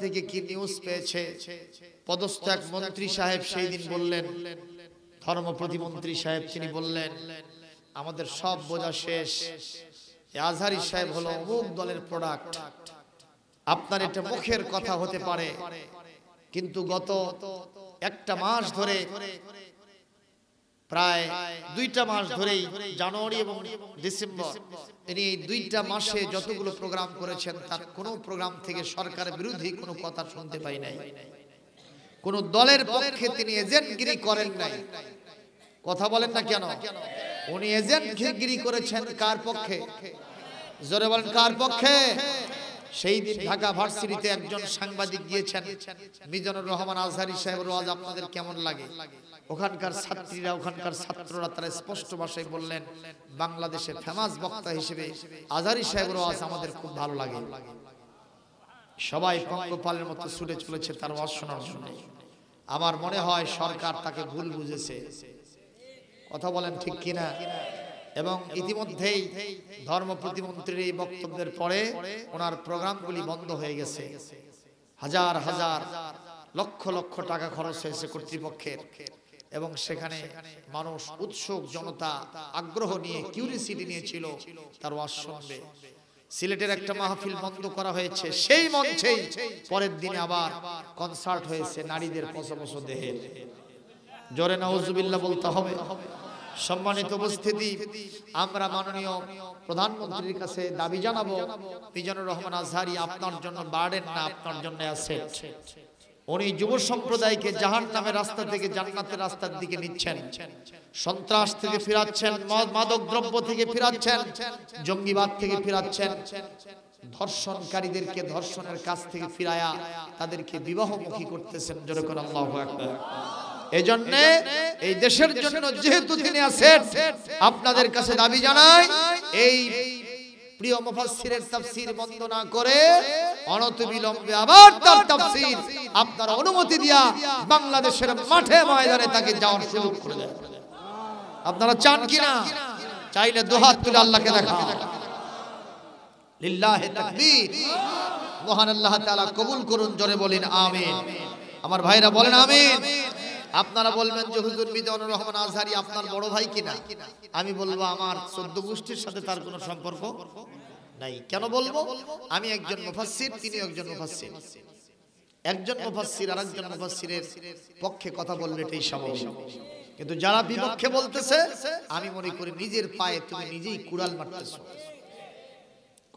থেকে কি নিউজ পেয়েছে, পদস্থ এক মন্ত্রী সাহেব সেই দিন বললেন, ধর্ম প্রতিমন্ত্রী সাহেব তিনি বললেন, আমাদের সব বোঝা শেষ, আজহারী সাহেব হলো অমুক দলের প্রোডাক্ট। আপনার এটা মুখের কথা হতে পারে, কিন্তু গত একটা মাস ধরে, প্রায় 2টা মাস ধরেই, জানুয়ারি এবং ডিসেম্বর, তিনি এই 2টা মাসে যতগুলো প্রোগ্রাম করেছেন তার কোনো প্রোগ্রাম থেকে সরকার বিরোধী কোনো কথা শুনতে পাই নাই। কোন দলের পক্ষে তিনি এজেন্টগিরি করেন নাই। কথা বলেন না কেন? উনি এজেন্টগিরি করেছেন কার পক্ষে? জোরে বলেন কার পক্ষে? সেই দিন ঢাকা ভার্সিটিতে একজন সাংবাদিক গিয়েছেন, মিজানুর রহমান আজহারী সাহেবের ওয়াজ আপনাদের কেমন লাগে? ওখানকার ছাত্রীরা, ওখানকার ছাত্ররা তারা স্পষ্ট ভাষায় বললেন, বাংলাদেশের ফেমাস বক্তা হিসেবে আজহারী সাহেবের ওয়াজ আমাদের খুব ভালো লাগে। সবাই পঙ্গপালের মতো ছুটে চলেছে তার ওয়াজ শোনার জন্য। আমার মনে হয় সরকার তাকে ভুল বুঝেছে। কথা বলেন ঠিক কিনা? এবং ইতিমধ্যেই ধর্ম প্রতিমন্ত্রীর এই বক্তব্যের পরে ওনার প্রোগ্রামগুলি বন্ধ হয়ে গেছে। হাজার হাজার লক্ষ লক্ষ টাকা খরচ হয়েছে কর্তৃপক্ষের, এবং সেখানে মানুষ, উৎসুক জনতা আগ্রহ নিয়ে, কিউরিসিটি নিয়েছিল তার ওয়াজ শুনবে। সিলেটের একটা মাহফিল বন্ধ করা হয়েছে, সেই মঞ্চেই পরের দিনে আবার কনসার্ট হয়েছে নারীদের পছন্দ দেহের। জোরে নাউজুবিল্লাহ বলতে হবে। সম্মানিত উপস্থিতি, আমরা মাননীয় প্রধানমন্ত্রীর কাছে দাবি জানাবো, মিজানুর রহমান আজহারী আপনার জন্য বার্ডেন না, আপনার জন্য অ্যাসেট। উনি যুব সম্প্রদায়কে জাহান্নামের রাস্তা থেকে জান্নাতের রাস্তার দিকে নিচ্ছেন, সন্ত্রাস থেকে ফিরাচ্ছেন, মাদক দ্রব্য থেকে ফিরাচ্ছেন, জঙ্গিবাদ থেকে ফিরাচ্ছেন, ধর্ষণকারীদেরকে ধর্ষণের কাছ থেকে ফিরায়া তাদেরকে বিবাহমুখী করতেছেন। জোরে করে আল্লাহু আকবার। এজন্য এই দেশের জন্য যেহেতু তিনি আছেন, আপনাদের কাছে দাবি জানাই, এই প্রিয় মুফাসসিরের তাফসীর বন্ধ না করে অনতিবিলম্বে আবার তার তাফসীর আপনারা অনুমতি দিয়া বাংলাদেশের মাঠে ময়দানে তাকে যাওয়ার সুযোগ করে দেন। আপনারা চান কিনা? চাইলে দুহাত তুলে আল্লাহকে দেখা। লিল্লাহি তাকবীর। মহান আল্লাহ তাআলা কবুল করুন। জোরে বলেন আমিন। আমার ভাইরা বলেন আমিন। আপনারা বলবেন যে হুজুর মিজানুর রহমান আজহারী আপনার বড় ভাই কিনা? আমি বলবো আমার 14 গোষ্ঠীর সাথে তার কোনো সম্পর্ক নাই। কেন বলবো? আমি একজন মুফাসসির, তিনি একজন মুফাসসির। একজন মুফাসসির আর একজন মুফাসসিরের পক্ষে কথা বললে এটাই স্বাভাবিক, কিন্তু যারা বিপক্ষে বলতেছে, আমি মনে করি নিজের পায়ে তুমি নিজেই কুড়াল মারতেছো।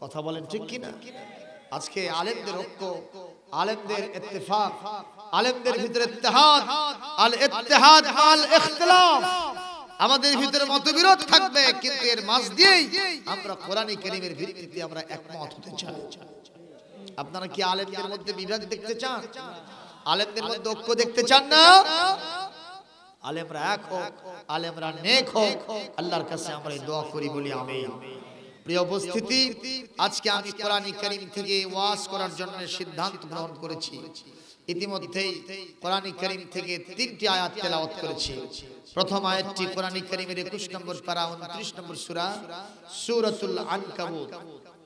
কথা বলেন ঠিক কিনা? আজকে আলেমদের ঐক্য, আলেমদের ইত্তেফাক, আলেমদের ভিতরে ইত্তেহাদ, আল ইত্তেহাদ আল ইখতিলাফ, আমাদের ভিতরে মতবিরোধ থাকবে, কিন্তু এর মাঝ দিয়েই আমরা কোরআন কারীমের ভিত্তিতে আমরা একমত হতে চাই। আপনারা কি আলেমদের মধ্যে বিভাগ দেখতে চান? আলেমদের মধ্যে ঐক্য দেখতে চান না? আলেমরা এক হোক, আলেমরা নেক হোক, আল্লাহর কাছে আমরা এই দোয়া করি, বলি আমিন। প্রিয় উপস্থিতি, আজকে আমি কোরআন কারীম থেকে ওয়াজ করার জন্য সিদ্ধান্ত গ্রহণ করেছি। ইতিমধ্যেই কোরআন কারীম থেকে 3টি আয়াত তেলাওয়াত করেছি। প্রথম আয়াতটি কোরআন কারীমের 21 নম্বর পারা 29 নম্বর সূরা সূরাতুল আনকাবুত,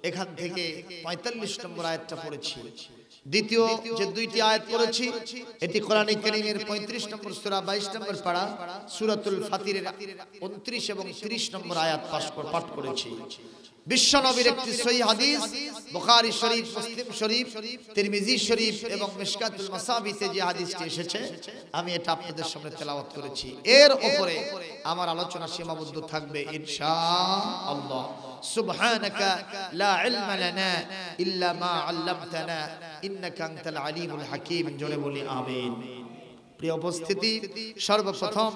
এখান থেকে 45 নম্বর আয়াতটা পড়েছি। দ্বিতীয় যে 2টি আয়াত পড়েছি, এটি কোরআন কারীমের 35 নম্বর সূরা 22 নম্বর পারা সূরাতুল ফাতিরের 29 এবং 30 নম্বর আয়াত পাঠ করেছি। বিশ্বনবীর একটি সহিহ হাদিস, বুখারী শরীফ, মুসলিম শরীফ, তিরমিজি শরীফ এবং মিশকাতুল মাসাবিতে যে হাদিসটি এসেছে, আমি এটা আপনাদের সামনে তেলাওয়াত করেছি। এর উপরে আমার আলোচনা সীমাবদ্ধ থাকবে ইনশাআল্লাহ। সুবহানাকা লা ইলমা লানা ইল্লা মা আল্লামতানা ইন্নাকা আনতাল আলিমুল হাকীম। জোরে বলি আমিন। প্রিয় উপস্থিতি, সর্বপ্রথম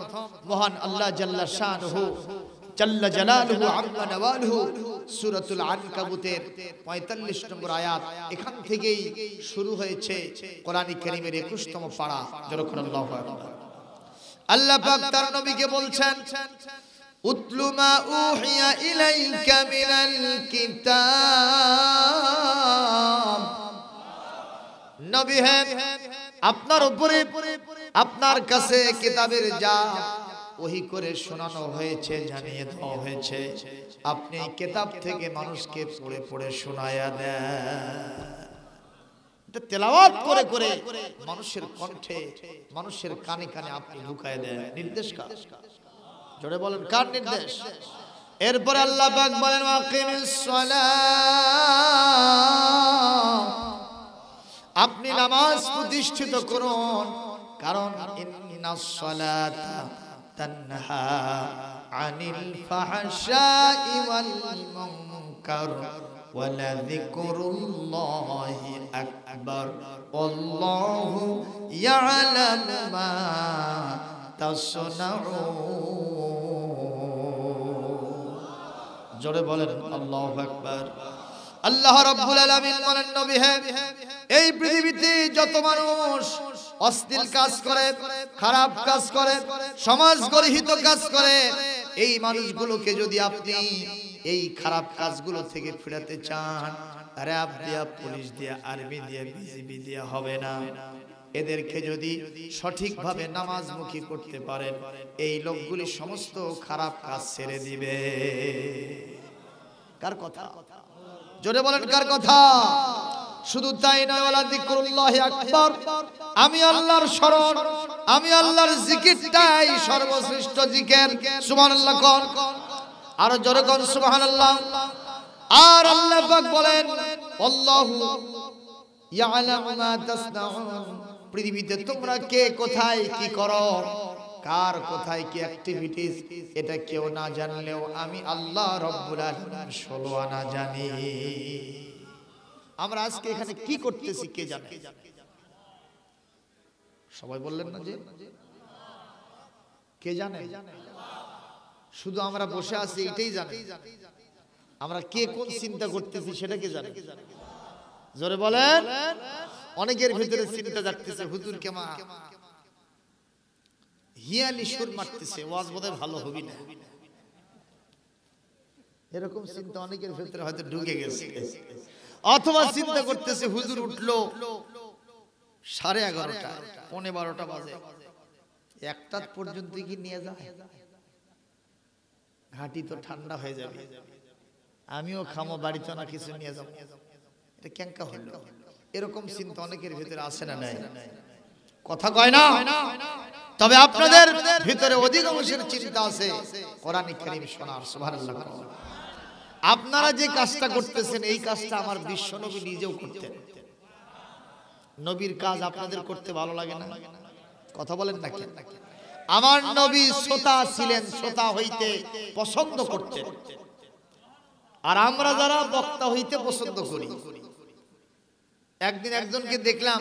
মহান আল্লাহ জাল্লা শানুহু জাল্লা জালালুহু আম্মা নওয়ালুহু সূরাতুল আনকাবুতের 45 নম্বর আয়াত, এখান থেকেই শুরু হয়েছে কোরআন কারীমের 21তম পারা। যখন আল্লাহু আকবার, আল্লাহ পাক তার নবীকে বলছেন, উতলু মা উহিয়া ইলাইকা মিনাল কিতাব। নবী হে, আপনার উপরে, আপনার কাছে কিতাবের যা ওহী করে শোনানো হয়েছে, জানিয়ে দেওয়া হয়েছে, আপনি এই কিতাব থেকে মানুষকে পড়ে পড়ে শোনায়া দেন। এটা তেলাওয়াত করে করে মানুষের কণ্ঠে, মানুষের কানে কানে আপনি ঢুকায় দেন। নির্দেশ কার? জোরে বলেন, কার নির্দেশ? এরপরে আল্লাহ পাক বলেন ওয়াকিমিস সালাত, আপনি নামাজ প্রতিষ্ঠিত করুন, কারণ ইন্নাস সালাতা তানহা আনিল ফাহশাই ওয়াল মুনকার ওয়ালা যিকরুল্লাহি আকবার আল্লাহু ইয়ালামু মা তাসনাউন। জোরে বলেন আল্লাহু আকবার। আল্লাহ রাব্বুল আলামিন বলেন, নবী হে, এই পৃথিবীতে যত মানুষ অশ্লীল কাজ করে, খারাপ কাজ করে, সমাজ গর্হিত কাজ করে, এই মানুষগুলোকে যদি আপনি এই খারাপ কাজগুলো থেকে ফিরাতে চান, র‍্যাব দিয়া, পুলিশ দিয়া, আর্মি দিয়া, বিজিবি দিয়া হবে না। এদেরকে যদি সঠিকভাবে নামাজমুখী করতে পারেন, এই লোকগুলি সমস্ত খারাপ কাজ ছেড়ে দিবে। কার কথা? জোরে বলেন, কার কথা? শুধু তাই নয়, ওয়ালা যিকরুল্লাহি আকবার, আমি আল্লাহর স্মরণ, আমি আল্লাহর জিকিরটাই সর্বশ্রেষ্ঠ জিকির। সুবহানাল্লাহ কোন? আর জোরে কোন সুবহানাল্লাহ। আর আল্লাহ পাক বলেন আল্লাহু ইয়ালামু মা তাসনাউন, পৃথিবীতে তোমরা কে কোথায় কি করো, কার কোথায় কি অ্যাক্টিভিটিস, এটা কেউ না জানলেও আমি আল্লাহ রাব্বুল আলামিন 16 আনা জানি। আমরা আজকে এখানে কি করতেছি কে জানে? সবাই বললেন না যে কে জানে? শুধু আমরা বসে আছি এটাই জানে। আমরা কে কোন চিন্তা করতেছি সেটা কে জানে? জোরে বলেন। অনেকের ভিতরে চিন্তা জাগতেছে, হুজুর কেমা হিয়ালি সুর মারতেছে, ওয়াজ বোধহয় ভালো হবে না, এরকম চিন্তা অনেকের ভিতরে হয়তো ঢুকে গেছে। অথবা চিন্তা করতেছে হুজুর উঠলো 11:30, 11:15 বাজে, 1টা পর্যন্ত কি নিয়ে যায়? ঘাটি তো ঠান্ডা হয়ে যাবে, আমিও খামো, বাড়িতে না কিছু নিয়ে যাবো, এটা কেঙ্কা হলো? এরকম চিন্তা অনেকের ভিতরে আসে না নাই? কথা কয় না? তবে আপনাদের ভিতরে অধিকাংশের চিন্তা আছে কোরআন কারীম শোনার। সুবহানাল্লাহ। আপনারা যে কাজটা করতেছেন এই কাজটা আমার বিশ্ব নবী নিজেও করতেন। নবীর কাজ আপনাদের করতে ভালো লাগে না? কথা বলেন না কেন? আমার নবী শ্রোতা ছিলেন, শ্রোতা হইতে পছন্দ করতেন। আর আমরা যারা বক্তা হইতে পছন্দ করি। একদিন একজনকে দেখলাম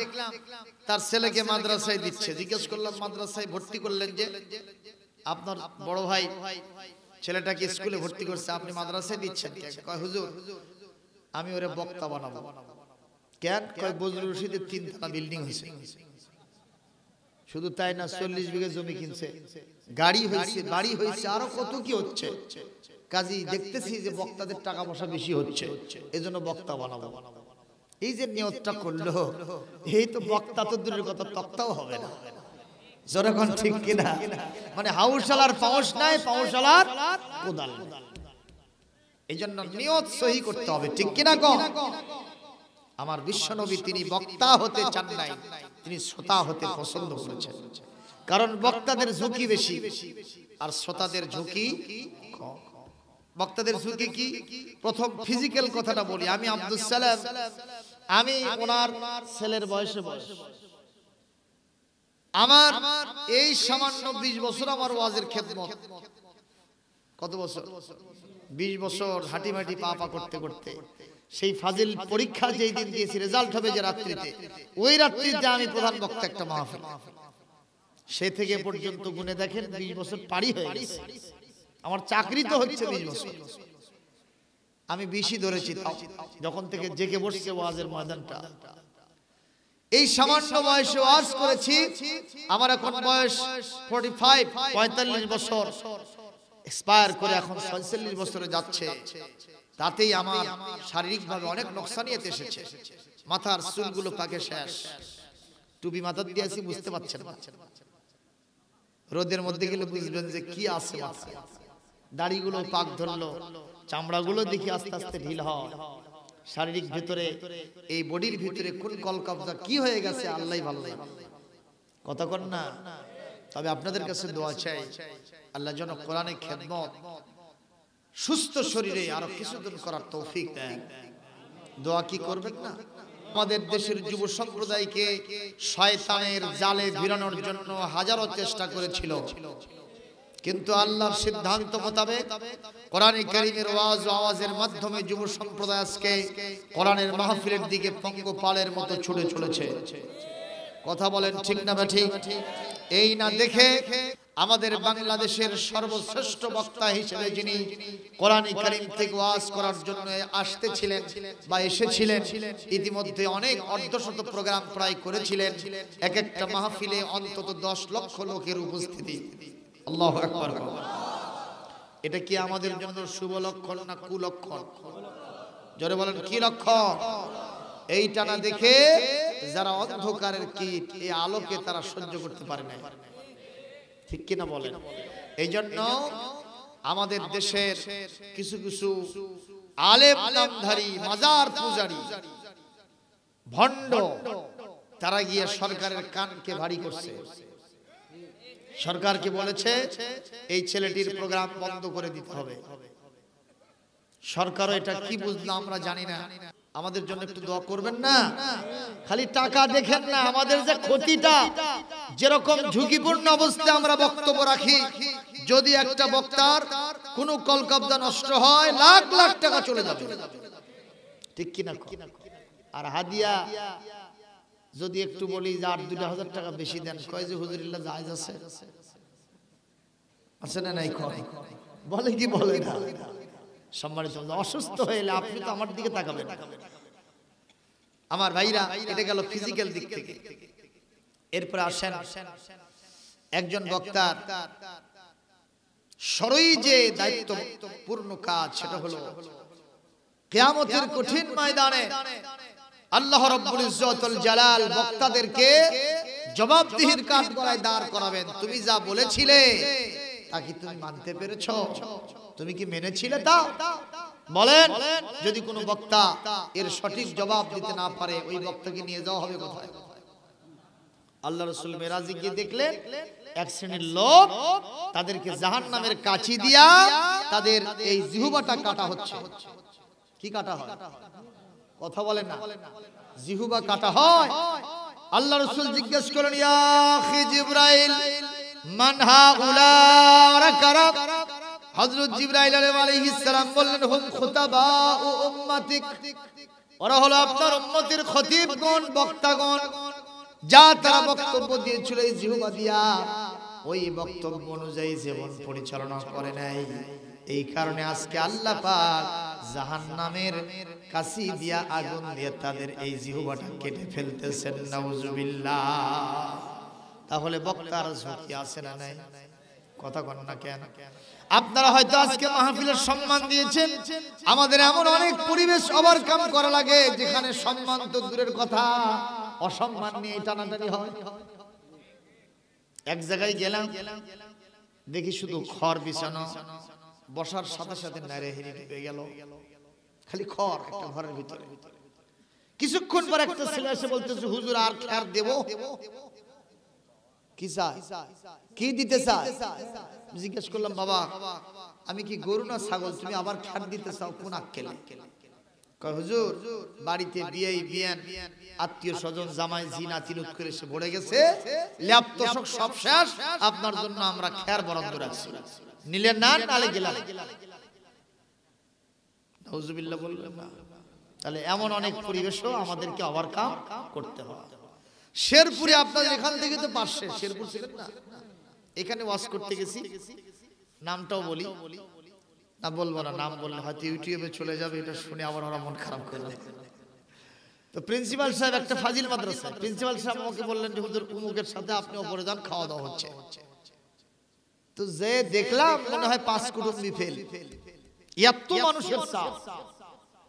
তার ছেলেকে মাদ্রাসায় দিচ্ছে, জিজ্ঞেস করলাম মাদ্রাসায় ভর্তি করলেন যে? আপনার বড় ভাই ছেলেটাকে স্কুলে ভর্তি করছে, আপনি মাদ্রাসায় দিচ্ছেন? কয় হুজুর আমি ওরে বক্তা বানাবো। কেন? কয় বজলুর রশিদের 3 তলা বিল্ডিং হয়েছে। শুধু তাই না, 40 বিঘা জমি কিনছে, গাড়ি হয়েছে, বাড়ি হয়েছে, আরো কত কি হচ্ছে। কাজী দেখতেছি যে বক্তাদের টাকা পয়সা বেশি হচ্ছে, এজন্য বক্তা বানাবো। এই যে নিয়তটা করলো, এই তো বক্তা তো দূরের কথা, তক্তাও হবে না। যখন ঠিক কিনা? মানে হাউশালার পাউশ নাই, পাউশালার কোদাল। এই জন্য নিয়ত সহি করতে হবে, ঠিক কিনা কম? আমার বিশ্বনবী তিনি বক্তা হতে চান নাই, তিনি শ্রোতা হতে পছন্দ করেছেন। কারণ বক্তাদের ঝুঁকি বেশি আর শ্রোতাদের ঝুঁকি কম। বক্তাদের ঝুঁকি কি? প্রথম ফিজিক্যাল কথাটা বলি। আমি আব্দুল সালাম, আমি ওনার ছেলের বয়সে বয়স, আমার এই সামান্য 20 বছর আমার ওয়াজের খেদমত। কত বছর? 20 বছর হাঁটি মাটি পা পা করতে করতে সেই ফাজিল পরীক্ষা যেই দিন দিয়েছি, রেজাল্ট হবে যে রাত্রিতে, ওই রাত্রিতে আমি প্রধান বক্তা একটা মাহফিল। সে থেকে পর্যন্ত গুনে দেখেন 20 বছর পারি হয়ে গেছে। আমার চাকরি তো হচ্ছে 20 বছর, আমি 20ই ধরেছি। যখন থেকে জেগে বসছে ওয়াজের ময়দানটা, এই সামান্য বয়সে ওয়াজ করেছি। আমার এখন বয়স 45 বছর, এক্সপায়ার করে এখন 46 বছরে যাচ্ছে। তাতেই আমার শারীরিকভাবে অনেক নোকসানিয়ত এসেছে। মাথার চুলগুলো পাকে শেষ, টুপি মাথা দিয়ে আছি, বুঝতে পারছেন না। রোদের মধ্যে গেলে বুঝবেন যে কি আছে মাথায়। দাড়িগুলো পাক ধরলো, চামড়াগুলো দেখি আস্তে আস্তে ঢিল হয়। শারীরিক ভিতরে এই বডির ভিতরে কোন কলকবজা কি হয়ে গেছে আল্লাহই ভালো জানে, কথা কন না। তবে আপনাদের কাছে দোয়া চাই আল্লাহ যেন কোরআনে খেদমত সুস্থ শরীরে আরো কিছুদিন করার তৌফিক দেন। দোয়া কি করবেন না? আমাদের দেশের যুব সম্প্রদায়কে শয়তানের জালে ভিড়ানোর জন্য হাজারো চেষ্টা করেছিল, কিন্তু আল্লাহর সিদ্ধান্ত মোতাবেক কোরআনে কারীমের ওয়াজ ও আওয়াজের মাধ্যমে যুব সম্প্রদায় আজকে কোরআনের মাহফিলের দিকে পঙ্গপালের মতো ছুটে চলেছে। কথা বলেন ঠিক না ঠিক? এই না দেখে আমাদের বাংলাদেশের সর্বশ্রেষ্ঠ বক্তা হিসেবে যিনি কোরআনে কারীম থেকে ওয়াজ করার জন্য আসতেছিলেন বা এসেছিলেন, ইতিমধ্যে অনেক অর্ধশত প্রোগ্রাম প্রায় করেছিলেন, এক একটা মাহফিলে অন্তত 10 লক্ষ লোকের উপস্থিতি। আল্লাহু আকবার। এটা কি আমাদের জন্য শুভ লক্ষণ না কুলক্ষণ? জোরে বলেন কি লক্ষণ? এইটা না দেখে যারা অন্ধকারের কীট এই আলোকে তারা সহ্য করতে পারে না, ঠিক কিনা বলেন? এই জন্য আমাদের দেশের কিছু কিছু আলেম নামধারী মাজার পূজারী ভণ্ড তারা গিয়ে সরকারের কানকে ভারী করছে। সরকারকে বলেছে এই ছেলেটির প্রোগ্রাম বন্ধ করে দিতে হবে। সরকারও এটা কি বুঝলো আমরা জানি না। আমাদের জন্য একটু দোয়া করবেন না? খালি টাকা দেখেন না, আমাদের যে ক্ষতিটা, যেরকম ঝুঁকিপূর্ণ অবস্থায় আমরা বক্তব্য রাখি, যদি একটা বক্তার কোনো কলকবজা নষ্ট হয় লাখ লাখ টাকা চলে যাবে, ঠিক কিনা? আর হাদিয়া যদি একটু বলি যে 8-2,000 টাকা বেশি দেন, কয় যে হুজুরিল্লাহ জায়েজ আছে, আছে না নাই? বলে কি বলে না? সম্মানিত অসুস্থ হইলে আপনি তো আমার দিকে তাকাবেন। আমার ভাইরা, এটা গেল ফিজিক্যাল দিক থেকে। এরপর আসেন একজন বক্তার সরই যে দায়িত্বপূর্ণ কাজ, সেটা হলো কিয়ামতের কঠিন ময়দানে আল্লাহ রাব্বুল ইজ্জতুল জালাল বক্তাদেরকে জবাবদিহির কাঠগড়ায় দাঁড় করাবেন। তুমি যা বলেছিলে তা কি তুমি মানতে পেরেছো? তুমি কি মেনেছিলে তা? বলেন, যদি কোনো বক্তা এর সঠিক জবাব দিতে না পারে, ওই বক্তাকে নিয়ে যাওয়া হবে কোথায়? আল্লাহ রাসূল মেরাজে গিয়ে দেখলেন এক শ্রেণীর লোক, তাদেরকে জাহান্নামের কাঁচি দিয়া তাদের এই জিহ্বাটা কাটা হচ্ছে। কি কাটা হয়? কথা বলেন না, জিহ্বা কাটা হয়। আল্লাহ রাসূল জিজ্ঞেস করলেন, ইয়া আখি জিবরাইল মান হাউলা রাকারা? হযরত জিবরাইল আলাইহিস সালাম বললেন, হুম খুতাবাউ উম্মতিক, ওরা হলো আপনার উম্মতের খতিবগণ, বক্তাগণ, যা তারা বক্তব্য দিয়েছিল এই জিহ্বা দিয়া, ওই বক্তব্য অনুযায়ী জীবন পরিচালনা করে নাই। এই কারণে আজকে আল্লাহ পাক জাহান্নামের কাছি দিয়া আগুন দিয়ে তাদের এই জিহ্বাটা কেটে ফেলতেছেন। নাউজুবিল্লাহ। তাহলে বক্তার ঝুঁকি আছে না নাই? কথা কন না কেন? আপনারা হয়তো আজকে মাহফিলের সম্মান দিয়েছেন, আমাদের এমন অনেক পরিবেশ ওভারকাম করা লাগে যেখানে সম্মান তো দূরের কথা, অসম্মান নিয়ে টানাটানি হয়। এক জায়গায় গেলাম, দেখি শুধু খড় বিছানো, বসার সাথে সাথে নারে হেরি ঢুকে গেল, খালি খড় একটা ঘরের ভিতরে। কিছুক্ষণ পর একটা ছেলে এসে বলতেছে, হুজুর আর খের দেব? কি চাই? কি দিতে চাই? জিজ্ঞেস করলাম, বাবা আমি কি গরু না ছাগল, তুমি আবার খের দিতে চাও কোন আক্কেলে? কয় হুজুর বাড়িতে বিয়েই বিয়ান, আত্মীয় স্বজন, জামাই জি নাতি নুত করে এসে ভরে গেছে, ল্যাপ তোষক সব শেষ, আপনার জন্য আমরা খের বরাদ্দ রাখছি, নিলে না নালে গেলাম। নাউজুবিল্লাহ বলবেন না? তাহলে এমন অনেক পরিবেশও আমাদেরকে ওভারকাম করতে হয়। শেরপুরে আপনাদের এখান থেকে তো পাশে, শেরপুর ছিলেন না? এখানে ওয়াজ করতে গেছি, নামটাও বলি না, বলবো না, নাম বললে হয়তো ইউটিউবে চলে যাবে, এটা শুনে আবার ওরা মন খারাপ করবে। তো প্রিন্সিপাল সাহেব, একটা ফাজিল মাদ্রাসা, প্রিন্সিপাল সাহেব আমাকে বললেন যে হুজুর উমুকের সাথে আপনি ওপরে যান, খাওয়া দাওয়া হচ্ছে। তো যে দেখলাম মনে হয় 5 কুটুম্বি ফেল, এত মানুষের চাপ।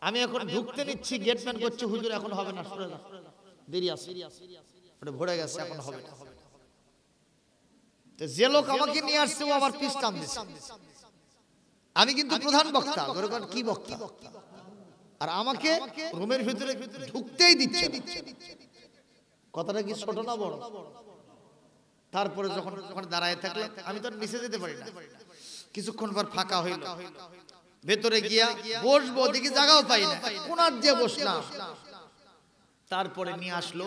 আমি এখন ঢুকতে নিচ্ছি, গেটম্যান করছে, হুজুর এখন হবে না, সরে যান, দেরি আছে, ওটা ভরে গেছে, এখন হবে না। তো যে লোক আমাকে নিয়ে আসছে ও আবার পিস্টাম দিচ্ছে। আমি কিন্তু প্রধান বক্তা, কি বক্তা? আর আমাকে রুমের ভিতরে ঢুকতেই দিচ্ছে না। কথাটা কি ছোট না বড়? তারপরে যখন ওখানে দাঁড়ায় থাকলাম, আমি তো নিচে যেতে পারি না, কিছুক্ষণ পর ফাঁকা হইল, ভেতরে গিয়া বসবো, দেখি জায়গাও পাই না, কোনার যে বসলাম। তারপরে নিয়ে আসলো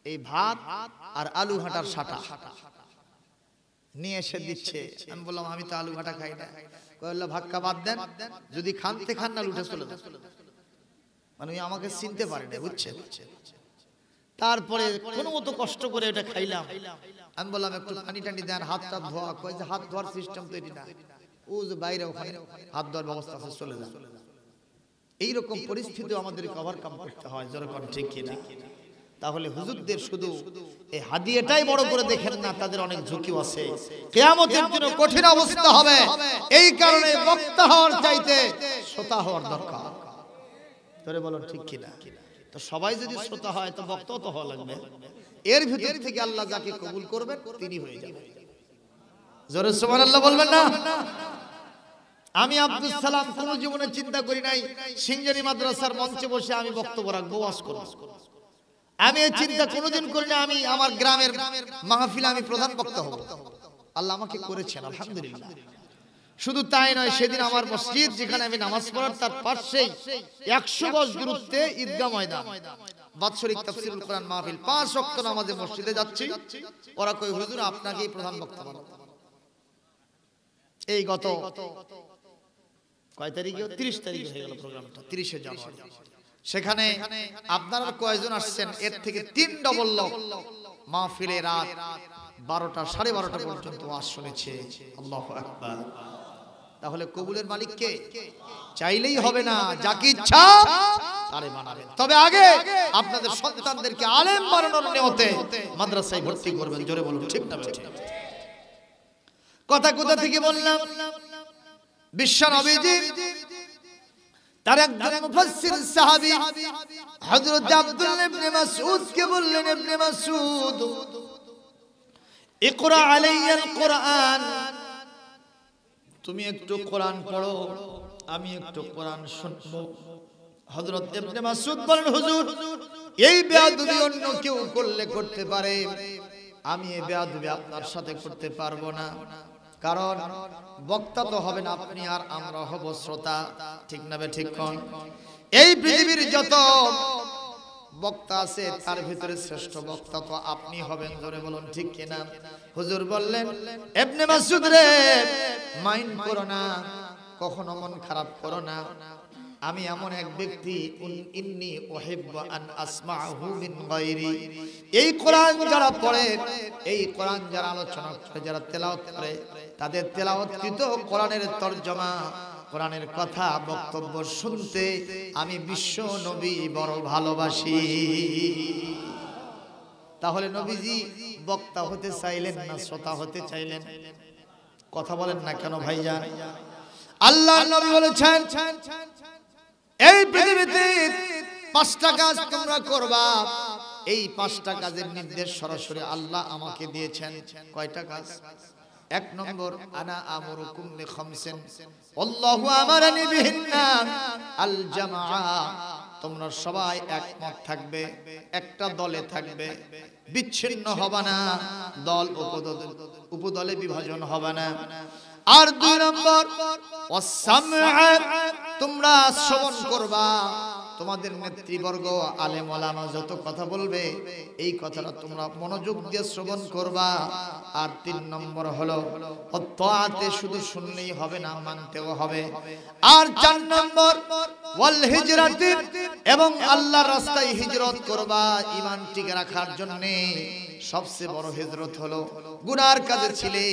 এই ভাত আর আলু ঘাটার সাটা নিয়ে এসে দিচ্ছে। আমি বললাম আমি তো আলু ঘাটা খাই না। কইলা ভাক্কা বাদ দেন, যদি খানতে খান না উঠে চলে যান। মানে আমাকে চিনতে পারে না, বুঝছেন? তারপরে কোনো মতো কষ্ট করে এটা খাইলাম। আমি বললাম একটু পানি টানি দেন, হাতটা ধোয়া। কই যে হাত ধোয়ার সিস্টেম তো এটি না, ও যে বাইরে ওখানে হাত ধোয়ার ব্যবস্থা আছে, চলে যান। এইরকম পরিস্থিতি আমাদের ওভারকাম করতে হয়, যেরকম ঠিক কিনা? তাহলে হুজুরদের শুধু এই হাদিয়াটাই বড় করে দেখেন না, তাদের অনেক ঝুঁকি আছে, কিয়ামতের দিনে কঠিন অবস্থা হবে। এই কারণে বক্তা হওয়ার চাইতে শ্রোতা হওয়ার দরকার। ধরে বলুন ঠিক কিনা? তো সবাই যদি শ্রোতা হয় তো বক্তাও তো হওয়া লাগবে। এর ভিতর থেকে আল্লাহ যাকে কবুল করবেন তিনি হয়ে যাবেন। জোরে সুবহানাল্লাহ বলবেন না? আমি আব্দুল সালাম কোন জীবনে চিন্তা করি নাই সিংজারি মাদ্রাসার মঞ্চে বসে আমি বক্তব্য রাখবো, ওয়াজ করব। আমি এই চিন্তা কোনোদিন করি না আমি আমার গ্রামের মাহফিলে আমি প্রধান বক্তা হব। আল্লাহ আমাকে করেছেন, আলহামদুলিল্লাহ। শুধু তাই নয়, সেদিন আমার মসজিদ যেখানে আমি নামাজ পড়ার তার পাশেই 100 গজ দূরত্বে ঈদগাহ ময়দান, বাৎসরিক তাফসীরুল কোরআন মাহফিল, 5 ওয়াক্ত নামাজে মসজিদে যাচ্ছি। ওরা কই হুজুর আপনাকেই প্রধান বক্তা বানাবো। এই গত কয় তারিখে? 30 তারিখে হয়ে গেল প্রোগ্রামটা, 30শে জানুয়ারি। সেখানে আপনারা কয়জন আসছেন? এর থেকে 3 ডবল লোক মাহফিলে রাত 12টা 12:30 পর্যন্ত ওয়াজ শুনেছে। আল্লাহু আকবার। তাহলে কবুলের মালিক কে? চাইলেই হবে না, যাকে ইচ্ছা তারে বানাবেন। তবে আগে আপনাদের সন্তানদেরকে আলেম বানানোর নিয়তে মাদ্রাসায় ভর্তি করবেন। জোরে বলুন ঠিক না ঠিক? কথা কোথা থেকে বললাম? বিশ্ব নবীজি তার একজন মুফাসসির সাহাবী হযরত আব্দুল্লাহ ইবনে মাসউদ কে বললেন, ইবনে মাসউদ ইকরা আলাইয়াল কুরআন, তুমি একটু কোরআন পড়ো, আমি একটু কোরআন শুনবো। হযরত ইবনে মাসউদ বলেন, হুজুর এই বেয়াদবি অন্য কেউ করলে করতে পারে, আমি এই বেয়াদবি আপনার সাথে করতে পারবো না। কারণ বক্তা তো হবেন আপনি আর আমরা হব শ্রোতা, ঠিক না বে ঠিক কোন? এই পৃথিবীর যত বক্তা আছে তার ভিতরে শ্রেষ্ঠ বক্তা তো আপনি হবেন। জোরে বলুন ঠিক কিনা? হুজুর বললেন, ইবনে মাসউদ রে মাইন্ড করো না, কখনো মন খারাপ করো না। আমি এমন এক ব্যক্তি, ইন্নী উহিব্বু আন আসমাহু মিন গায়রি। এই কোরআন যারা পড়ে, এই কোরআন যারা আলোচনা করে, যারা তেলাওয়াত করে, তাদের তেলাওয়াতকৃত কোরআনের তরজমা, কোরআনের কথা, বক্তব্য শুনতে আমি বিশ্ব নবী বড় ভালোবাসি। তাহলে নবীজি বক্তা হতে চাইলেন না শ্রোতা হতে চাইলেন? কথা বলেন না কেন ভাইজান? আল্লাহর নবী বলেছেন এই পৃথিবীতে 5টা কাজ তোমরা করবা। এই 5টা কাজের নির্দেশ সরাসরি আল্লাহ আমাকে দিয়েছেন। কয়টা কাজ? 1 নম্বর, আনা আমরুকুম বিখামসিন আল্লাহু আমারানি বিহিন্না আল জামাআ। তোমরা সবাই একমত থাকবে, একটা দলে থাকবে, বিচ্ছিন্ন হবে না, দল উপদলে বিভাজন হবে না। আর 2 নম্বর, ওয়াসসামআ, তোমরা শ্রবণ করবা। তোমাদের নেতৃবর্গ আলেম ওলামা যত কথা বলবে এই কথাটা তোমরা মনোযোগ দিয়ে শ্রবণ করবা। আর 3 নম্বর হলো তাআতে, শুধু শুনলেই হবে না, মানতেও হবে। আর 4 নম্বর ওয়াল হিজরাতি, এবং আল্লাহর রাস্তায় হিজরত করবা ঈমান টিকে রাখার জন্য। সবচেয়ে বড় হিজরত হলো গুনার কাজে ছিলে,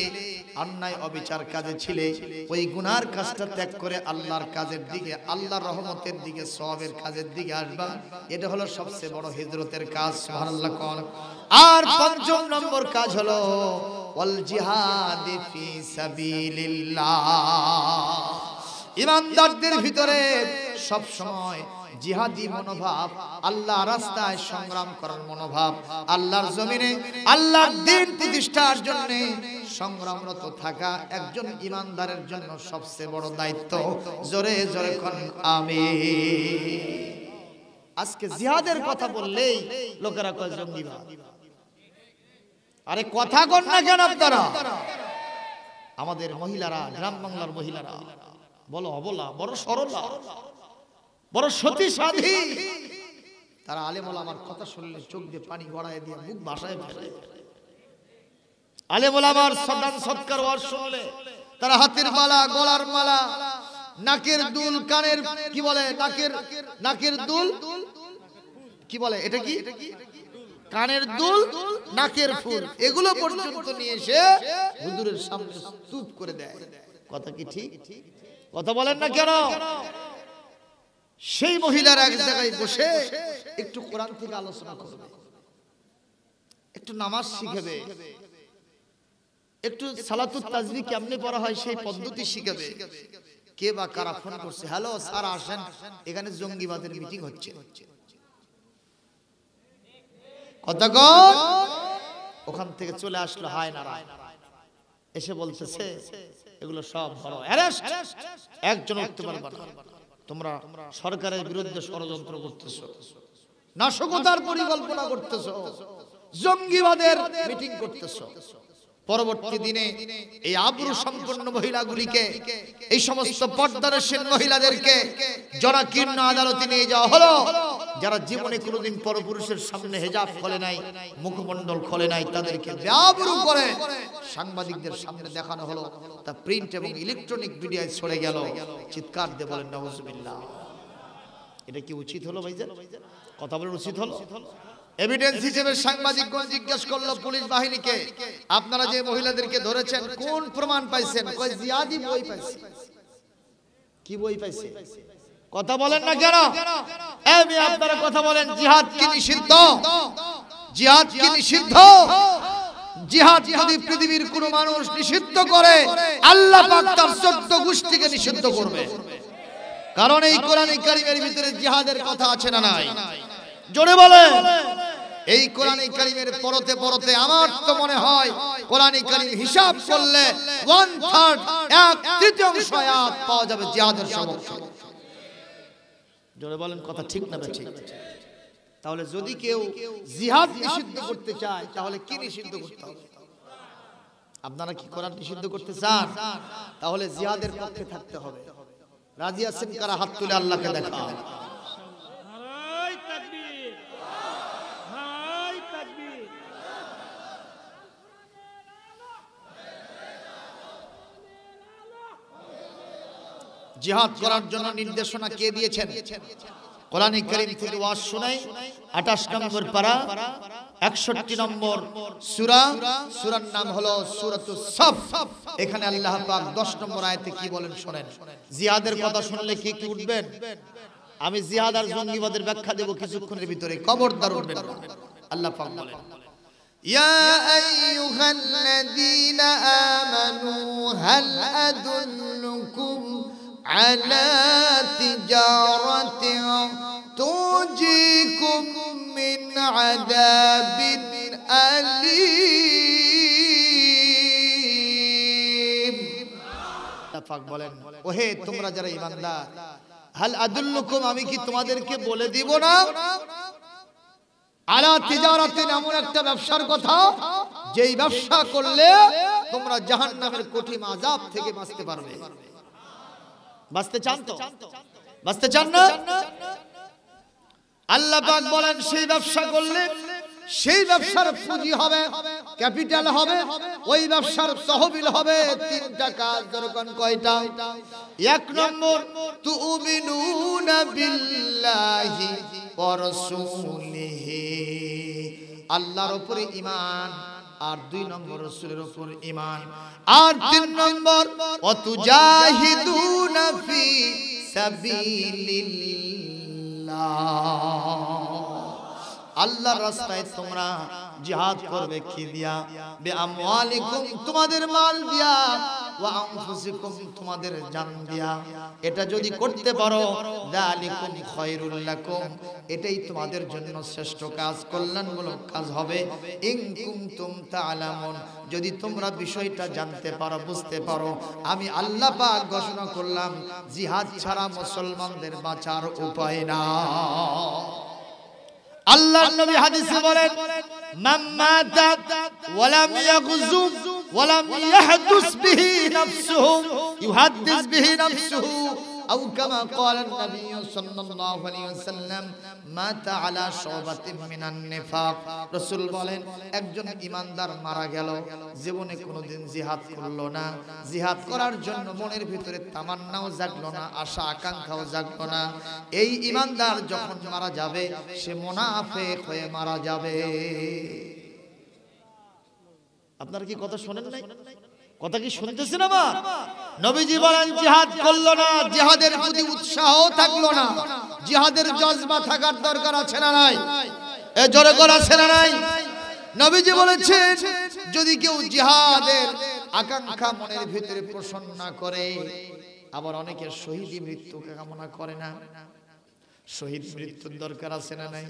অন্যায় অবিচার কাজে ছিলে, ওই গুনার কাজটা ত্যাগ করে আল্লাহর কাজের দিকে, আল্লাহর রহমতের দিকে, সওয়াবের কাজের দিকে আসবা। এটা হলো সবচেয়ে বড় হিজরতের কাজ। সুবহানাল্লাহ কোন? আর 5 নম্বর কাজ হলো ওয়াল জিহাদ ফি সাবিলিল্লাহ। ঈমানদারদের ভিতরে সব সময় জিহাদি মনোভাব, আল্লাহর রাস্তায় সংগ্রাম করার মনোভাব, আল্লাহর জমিনে আল্লাহর দ্বীন প্রতিষ্ঠার জন্য সংগ্রামরত থাকা একজন ইমানদারের জন্য সবচেয়ে বড় দায়িত্ব। জোরে জোরে কোন আমিন। আজকে জিহাদের কথা বললেই লোকেরা কয় জঙ্গিবাদ। আরে কথা কন না কেন আপনারা? আমাদের মহিলারা, গ্রাম বাংলার মহিলারা বলো অবলা, বড় সরলা, বড় সতী সাধী, তারা আলেম ওলামার কথা শুনলে চোখ দিয়ে পানি গড়ায় দিয়ে মুখ ভাসায় ফেলে। আলেম ওলামার সদান সৎকার ওয়াজ শুনলে তারা হাতের মালা, গলার মালা, নাকের দুল, কানের কি বলে, নাকের দুল কি বলে, এটা কি কানের দুল, নাকের ফুল, এগুলো পর্যন্ত নিয়ে এসে হুজুরের সামনে স্তূপ করে দেয়। কথা কি ঠিক? কথা বলেন না কেন? সেই মহিলারা এক জায়গায় বসে একটু কোরআন থেকে আলোচনা করবে, একটু নামাজ শিখাবে, একটু সালাতুত তাসবিহ কেমনে পড়া হয় সেই পদ্ধতি শিখাবে। কে বা কারা ফোন করছে, হ্যালো স্যার আসেন, এখানে জঙ্গিবাদের মিটিং হচ্ছে। কথা কন। ওখান থেকে চলে আসলো হায় নারা, এসে বলতেছে এগুলো সব বড় অ্যারেস্ট, একজন উঠতে পারবে না, তোমরা সরকারের বিরুদ্ধে ষড়যন্ত্র করতেছো, নাশকতার পরিকল্পনা করতেছো, জঙ্গিবাদের মিটিং করতেছো। পরবর্তী দিনে এই আবরু সম্পন্ন মহিলাগুলিকে, এই সমস্ত পর্দারশীল মহিলাদেরকে জনাকীর্ণ আদালতে নিয়ে যাওয়া হলো, যারা জীবনে কোনোদিন পরপুরুষের সামনে হিজাব খোলে নাই, মুখমণ্ডল খোলে নাই, তাদেরকে আবরু করে সাংবাদিকদের সামনে দেখানো হলো। তা প্রিন্ট এবং ইলেকট্রনিক মিডিয়ায় ছড়ে গেল। চিৎকার দিয়ে বলেন নাউজুবিল্লাহ। এটা কি উচিত হলো ভাইজান? কথা বলেন উচিত হলো? এভিডেন্স হিসেবে সাংবাদিকগণ জিজ্ঞাসা করলো পুলিশ বাহিনীকে, আপনারা যে মহিলাদেরকে ধরেছেন কোন প্রমাণ পাইছেন? কয় জিহাদি বই পাইছে। কি বই পাইছে? কথা বলেন না কেন? আমি আপনারা কথা বলেন, জিহাদ কি নিষিদ্ধ? জিহাদ কি নিষিদ্ধ? জিহাদ যদি পৃথিবীর কোন মানুষ নিষিদ্ধ করে, আল্লাহ পাক তার 14 গোষ্ঠীকে নিষিদ্ধ করবে। কারণ এই কোরআনে কারীমের ভিতরে জিহাদের কথা আছে না নাই? জোরে বলে। এই কোরআনে কারীমের পড়তে পড়তে আমার তো মনে হয় কোরআনে কারীম হিসাব করলে 1/3 1/3 আয়াত পাওয়া যাবে জিহাদের সমর্থন। জোরে বলেন, কথা ঠিক না ঠিক? তাহলে যদি কেউ জিহাদ নিষিদ্ধ করতে চায় তাহলে কি নিষিদ্ধ করতে হবে? আপনারা কি কোরআন নিষিদ্ধ করতে চান? তাহলে জিহাদের পক্ষে থাকতে হবে। রাজি আছেন কারা? হাত তুলে আল্লাহকে দেখাও। জিহাদ করার জন্য নির্দেশনা কে দিয়েছেন? কোরআনে কারীম থেকে ওয়াজ শোনাই 28 নম্বর পারা 61 নম্বর সূরা, সূরার নাম হলো সূরাতুস সাফ। এখানে আল্লাহ পাক 10 নম্বর আয়াতে কি বলেন শুনেন। জিহাদের কথা শুনলে কি কি উঠবেন? আমি জিহাদ আর জঙ্গিবাদের ব্যাখ্যা দেব কিছুক্ষণের ভিতরে, খবরদার উঠবেন না। আল্লাহ পাক বলেন, ইয়া আইয়ুহাল্লাযীনা আমানু হাল আদুল্লুকুম على تجارة تنجيكم من عذاب أليم। পাক বলেন, ওহে তোমরা যারা ঈমানদার, হাল আদুল্লুকুম, আমি কি তোমাদেরকে বলে দিব না, আলা তিজারাতিন, এমন একটা ব্যবসার কথা যেই ব্যবসা করলে তোমরা জাহান্নামের কঠিন আযাব থেকে বাঁচতে পারবে। বাঁচতে চান তো? বাঁচতে চান না? আল্লাহ পাক বলেন সেই ব্যবসা করলে সেই ব্যবসার পুঁজি হবে, ক্যাপিটাল হবে, ওই ব্যবসার তহবিল হবে 3টা কাজ। যেরকম কয়টা? 1 নম্বর তুমিনুনা বিল্লাহি ওয়া রাসূলিহি, আল্লাহর উপরে ঈমান, আর 2 নম্বর রাসূলের উপর ঈমান, আর 3 নম্বর ওয়াতুজাহিদুনা ফি সাবিলিল্লাহ, আল্লাহর রাস্তায় তোমরা জিহাদ করবে কি দিয়া? বিআমওয়ালিকুম, তোমাদের মাল দিয়া, ওয়া আনফুসিকুম, তোমাদের জান দিয়া। এটা যদি করতে পারো, যালিকুম খায়রুল লাকুম, এটাই তোমাদের জন্য শ্রেষ্ঠ কাজ, কল্যাণমূলক কাজ হবে। ইন কুনতুম তা'লামুন, যদি তোমরা বিষয়টা জানতে পারো, বুঝতে পারো। আমি আল্লাহ পাক ঘোষণা করলাম, জিহাদ ছাড়া মুসলমানদের বাঁচার উপায় না। আল্লাহর নবী হাদিসে বলেন, মান মাতা ওয়া লাম ইয়াগযু ওয়া লাম ইয়াহদুস বিহি নাফসুহু ইউহাদ্দিস বিহি নাফসুহু আও কামা ক্বালা নবী সাল্লাল্লাহু আলাইহি ওয়াসাল্লাম মাতা আলা শুবাতিন মিনান নিফাক। রাসূল বলেন, একজন ঈমানদার মারা গেল, জীবনে কোনোদিন জিহাদ করলো না, জিহাদ করার জন্য মনের ভিতরে তামান্নাও জাগলো না, আশা আকাঙ্ক্ষাও জাগলো না, এই ঈমানদার যখন মারা যাবে সে মুনাফিক হয়ে মারা যাবে। আপনারা কি কথা শুনেন নাই? কথা কি শুনতেছেন আমার? নবীজি বলেন, জিহাদ করলো না, জিহাদের প্রতি উৎসাহ থাকলো না, জিহাদের জজবা থাকার দরকার আছে না নাই? এ জোরে করে আছে না নাই? নবীজি বলেছেন, যদি কেউ জিহাদের আকাঙ্ক্ষা মনের ভিতরে পোষণ না করে, আবার অনেকে শহীদ মৃত্যু কামনা করে না, শহীদ মৃত্যুর দরকার আছে না নাই?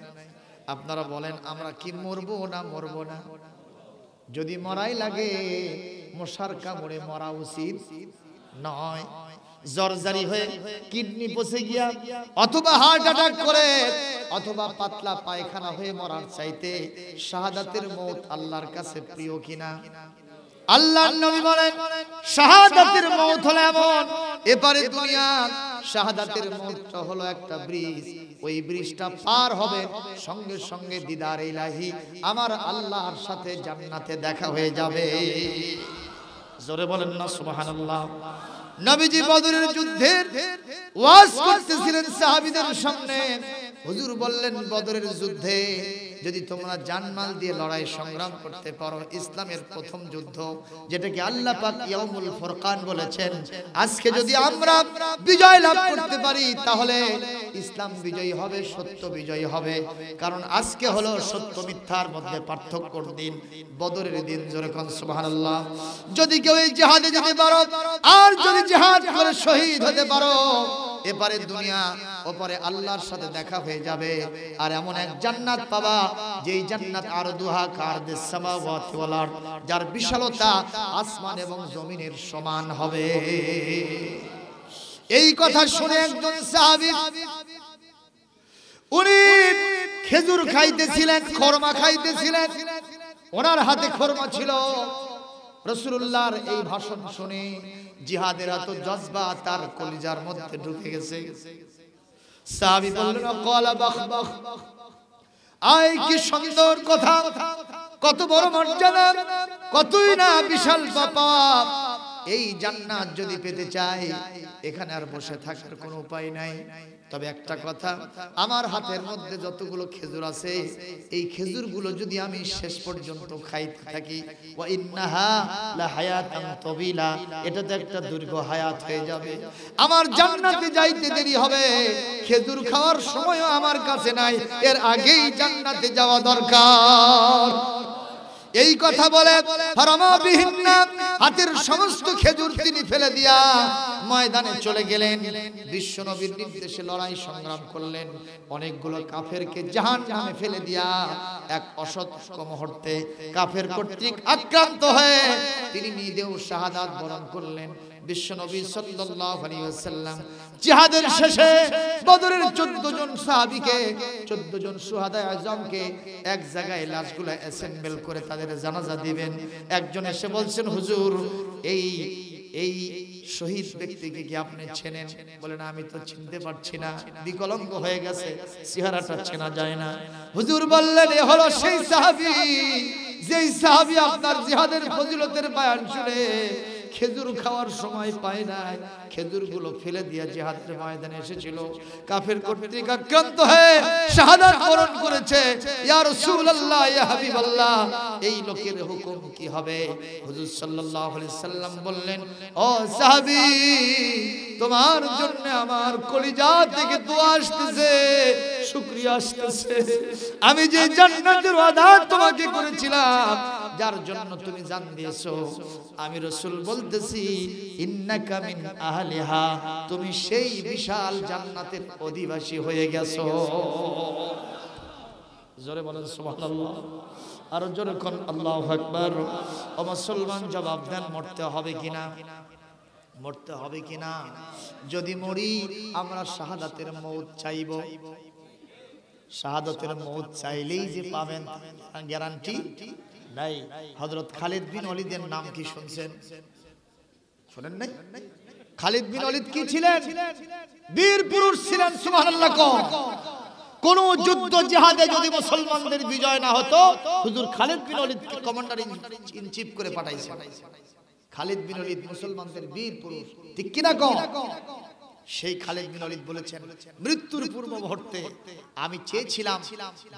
আপনারা বলেন, আমরা কি মরবো না মরবো না? যদি মরাই লাগে মশার কামড়ে মরা উচিত নয়। জর্জরি হয়ে কিডনি পচে গিয়া, অথবা হার্ট অ্যাটাক করে, অথবা পাতলা পায়খানা হয়ে মরার চাইতে শাহাদাতের মওত আল্লাহর কাছে প্রিয় কিনা? আল্লাহর নবী বলেন, শাহাদাতের মওত হলো এমন, এপারে দুনিয়া, শাহাদাতের মওতটা হলো একটা ব্রিজ, ওই ব্রিজটা পার হবে সঙ্গে সঙ্গে দিদার ইলাহি, আমার আল্লাহর সাথে জান্নাতে দেখা হয়ে যাবে। জোরে বলেন না সুবহানাল্লাহ। নবীজি বদরের যুদ্ধের ওয়াজ করতেছিলেন সাহাবীদের সামনে। হুজুর বললেন, বদরের যুদ্ধে যদি তোমরা জানমাল দিয়ে লড়াই সংগ্রাম করতে পারো, ইসলামের প্রথম যুদ্ধ যেটাকে আল্লাহ পাক ইয়াউমুল ফুরকান বলেছেন, আজকে যদি আমরা বিজয় লাভ করতে পারি তাহলে ইসলাম বিজয়ী হবে, সত্য বিজয়ী হবে। কারণ আজকে হলো সত্য মিথ্যার মধ্যে পার্থক্যর দিন, বদরের দিন। জোরে কোন সুবহানাল্লাহ। যদি কেউ এই জিহাদে যেতে পারো, আর যদি জিহাদ করে শহীদ হতে পারো, এপারে দুনিয়া ওপারে আল্লাহর সাথে দেখা হয়ে যাবে, আর এমন এক জান্নাত পাবা, যেই জান্নাত আরদুহা কারদিস সামাওয়াতি ওয়াল আরদ, যার বিশালতা আসমান এবং জমিনের সমান হবে। এই কথা শুনে একজন সাহাবী, উনি খেজুর খাইতেছিলেন, খরমা খাইতেছিলেন, ওনার হাতে খরমা ছিল। রাসূলুল্লাহর এই ভাষণ শুনে জিহাদের এত জজবা তার কলিজার মধ্যে ঢুকে গেছে। সাহাবী বললেন, ক্বালা বাখ বাখ, আয় কি সুন্দর কথা, কত বড় মর্যাদা, কতই না বিশাল ব্যাপার। এই জান্নাত যদি পেতে চাই, এখানে আর বসে থাকার কোনো উপায় নাই। তবে একটা কথা, আমার হাতের মধ্যে যতগুলো খেজুর আছে, এই খেজুরগুলো যদি আমি শেষ পর্যন্ত খাইতে থাকি, ওয়া ইন্নাহা লা হায়াতান তাবিলা, এটা তো একটা দীর্ঘ হায়াত হয়ে যাবে, আমার জান্নাতে যাইতে দেরি হবে। খেজুর খাওয়ার সময়ও আমার কাছে নাই, এর আগেই জান্নাতে যাওয়া দরকার। এই কথা বলে ফারামা বিহিন্না, হাতের সমস্ত খেজুর তিনি ফেলে দিয়া ময়দানে চলে গেলেন। বিশ্বনবীর নির্দেশে লড়াই সংগ্রাম করলেন, অনেকগুলো কাফেরকে জাহান্নামে ফেলে দিয়া এক অসৎ মুহূর্তে কাফের কর্তৃক আক্রান্ত হয়ে তিনি নিজেও শাহাদাত বরণ করলেন। বিশ্বনবী সাল্লাল্লাহু আলাইহি ওয়াসাল্লাম জিহাদের শেষে বদরের 14 জন সাহাবীকে, 14 জন শুহাদায়ে আজমকে এক জায়গায় লাশগুলো অ্যাসেম্বল করে তাদের জানাজা দিবেন। একজন এসে বলছেন, হুজুর এই এই শহীদ ব্যক্তিকে কি আপনি চেনেন? বলেন, আমি তো চিনতে পারছি না, বিকলাঙ্গ হয়ে গেছে, চেহারাটা চেনা যায় না। হুজুর বললেন, এ হলো সেই সাহাবী, যেই সাহাবী আপনার জিহাদের ফজিলতের বয়ান শুনে খেজুর খাওয়ার সময় পায় নাই, খেজুরগুলো ফেলে দিয়ে জিহাদের ময়দানে এসেছিল। কাফের কর্তৃক আক্রান্ত হয়ে শাহাদাত বরণ করেছে। ইয়া রাসূলুল্লাহ, ইয়া হাবিবাল্লাহ, এই লোকের হুকুম কি হবে? হুজুর সাল্লাল্লাহু আলাইহি সাল্লাম বললেন, ও সাহাবী, তোমার জন্য আমার কলিজা থেকে দোয়া আসতেছে, শুকরিয়া আসতেছে। আমি যে জান্নাতের ওয়াদা তোমাকে করেছিলাম, যার জন্য তুমি জান দিয়েছো, আমি রাসূল বলতেছি, ইন্নাকা মিন আহলিহা, তুমি সেই বিশাল জান্নাতের অধিবাসী হয়ে গেছো। জোরে বলেন সুবহানাল্লাহ, আর জোরে কোন আল্লাহু আকবার। ও মুসলমান, জবাব দেন, মরতে হবে কিনা? মরতে হবে কিনা? যদি মরি আমরা শাহাদাতের মওত চাইব। শাহাদাতের মওত চাইলেই যে পাবেন গ্যারান্টি নাই। হযরত খালিদ বিন ওলীদের নাম কি শুনছেন? শুনেন নাই? খালিদ বিন ওলীদ কি ছিলেন? বীর পুরুষ ছিলেন। সুবহানাল্লাহ। কোন যুদ্ধ জিহাদে যদি মুসলমানদের বিজয় না হতো, হুজুর খালিদ বিন ওলীদকে কমান্ডার ইন চিফ করে পাঠাইছেন। খালিদ বিন ওলীদ মুসলমানদের বীর পুরুষ, ঠিক কি না? সেই খালিদ বিন ওলীদ বলেছেন, মৃত্যুর পূর্ব মুহূর্তে আমি চেয়েছিলাম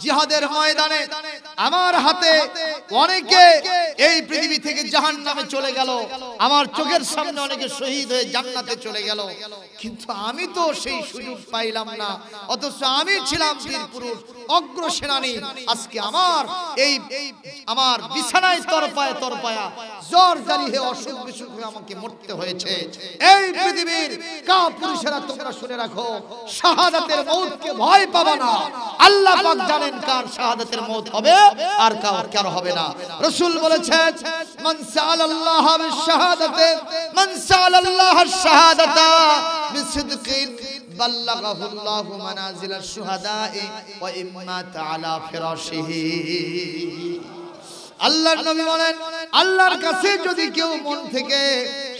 জিহাদের ময়দানে আমার হাতে অনেকে এই পৃথিবী থেকে জাহান্নামে চলে গেল, আমার চোখের সামনে অনেকে শহীদ হয়ে জান্নাতে চলে গেল, কিন্তু আমি তো সেই সুযোগ পাইলাম না। অথচ আমি ছিলাম বীর পুরুষ, অগ্র সেনানী। আজকে আমার বিছানায় তরপায়া তরপায়া জ্বর জারি হয়ে অসুখ বিসুখ হয়ে আমাকে মরতে হয়েছে। এই পৃথিবীর কাপুরুষেরা, তোমরা শুনে রাখো, শাহাদাতের মওতকে ভয় পাবা না। আল্লাহ পাক জানেন কার শাহাদাতের মওত হবে আর কার হবে না। রাসূল বলেছেন, মান সাআলাল্লাহ বিশ-শাহাদাতি, মান সাআলাল্লাহ আশ-শাহাদাতা বিসিদকিন বাল্লাগাহুল্লাহু মানাজিলাশ শুহাদা'i ওয়া ইম্মাতা আলা ফিরাশিহি। আল্লাহর নবী বলেন, আল্লাহর কাছে যদি কেউ মন থেকে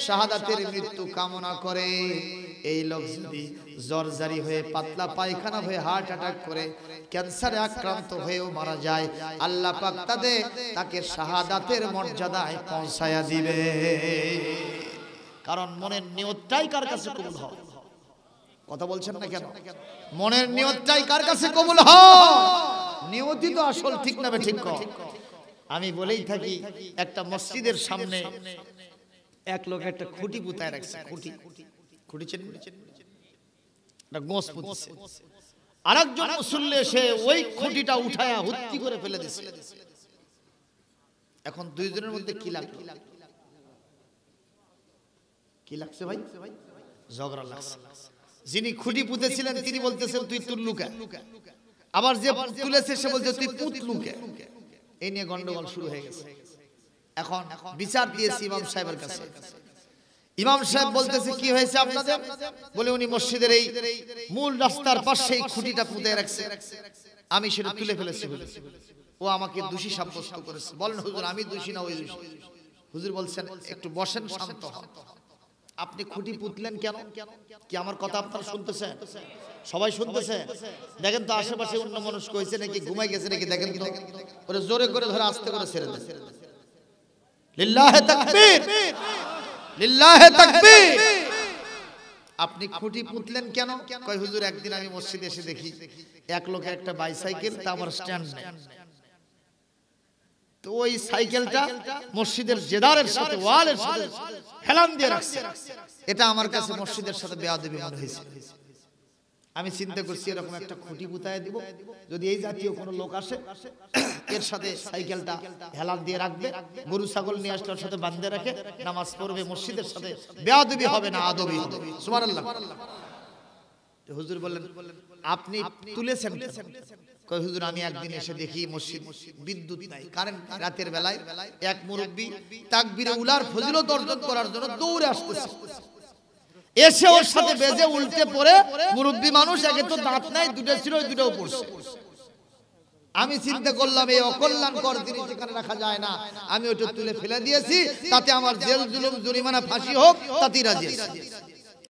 শাহাদাতের মৃত্যু কামনা করে, এই লোক যদি জ্বরজারি হয়ে, পাতলা পায়খানা হয়ে, হার্ট অ্যাটাক করে, ক্যান্সারে আক্রান্ত হয়েও মারা যায়, আল্লাহ পাক তাকে শাহাদাতের মর্যাদায় পৌঁছায়া দিবে। কারণ মনের নিয়তটাই কার কাছে কবুল হয়। কথা বলছেন না কেন? মনের নিয়তটাই কার কাছে কবুল হয়? নিয়তই তো আসল, ঠিক না? ঠিক। আমি বলেই থাকি, একটা মসজিদের সামনে এক লোক একটা খুঁটি পুঁতায় রাখছে। খুঁটি চেনেন? একটা গোঁস পুঁতছে। আরেকজন মুসল্লি এসে ওই খুঁটিটা উঠায়া হুত্তি করে ফেলে দিছে। এখন দুইজনের মধ্যে কি লাগলো? কি লাগছে ভাই? ঝগড়া লাগছে। যিনি খুঁটি পুঁতেছিলেন তিনি বলতেছেন, তুই তুললু কে? আবার যে তুলেছে সে বলছে, তুই পুতলু কে? এই নিয়ে গন্ডগোল শুরু হয়ে গেছে। এখন বিচার দিয়েছি ইমাম সাহেবের কাছে। ইমাম সাহেব বলতেছে, কি হয়েছে আপনাদের? বলে, উনি মসজিদের এই মূল রাস্তার পাশেই খুঁটিটা পুঁতে রাখছে, আমি সেটা তুলে ফেলেছি। ও আমাকে দোষী সাব্যস্ত করেছে। বলেন, হুজুর আমি দোষী না ওই দোষী? হুজুর বলছেন, একটু বসেন, শান্ত হন। আপনি খুঁটি পুঁতলেন কেন? কি আমার কথা আপনারা শুনতেছেন? সবাই শুনতেছে? দেখেন তো আশেপাশে অন্য মানুষ কইছে নাকি, ঘুমাই গেছে নাকি, দেখেন তো। ওরে জোরে করে ধরে আস্তে করে ছেড়ে দেন। লিল্লাহে তাকবীর, লিল্লাহে তাকবীর। আপনি খুঁটি পুঁতলেন কেন? কয়, হুজুর একদিন আমি মসজিদে এসে দেখি এক লোকের একটা বাইসাইকেল, তা আমার স্ট্যান্ড নেই। তো ওই সাইকেলটা মসজিদের জেদারের সাথে, ওয়ালের সাথে হেলান দিয়ে রাখছে। এটা আমার কাছে মসজিদের সাথে বেয়াদবি মনে হয়েছে। আমি চিন্তা করছি, এরকম একটা খুঁটি পুঁতায় দিব, যদি এই জাতীয় কোনো লোক আসে এর সাথে সাইকেলটা হেলান দিয়ে রাখবে, গরু ছাগল নিয়ে আসলে ওর সাথে বাঁধে রাখে, নামাজ পড়বে, মসজিদের সাথে বেয়াদবি হবে না, আদবি হবে। সুবহানাল্লাহ। হুজুর বললেন, আপনি তুলেছেন? কয়, হুজুর আমি একদিন এসে দেখি মসজিদ বিদ্যুৎ নাই, কারেন্ট, রাতের বেলায় এক মুরব্বি তাকবীরে উলার ফজিলত অর্জন করার জন্য দৌড়ে আসতেছে। এসে ওর সাথে বেজে উল্টে পড়ে, মুরব্বি মানুষ, একে তো দাঁত নাই, দুটো ছিল, ওই দুটোও পড়ছে। আমি চিন্তা করলাম, এই অকল্যাণকর জিনিস এখানে রাখা যায় না, আমি ওটা তুলে ফেলে দিয়েছি, তাতে আমার জেল জুলুম জরিমানা ফাঁসি হোক, তাতেই রাজি আছি।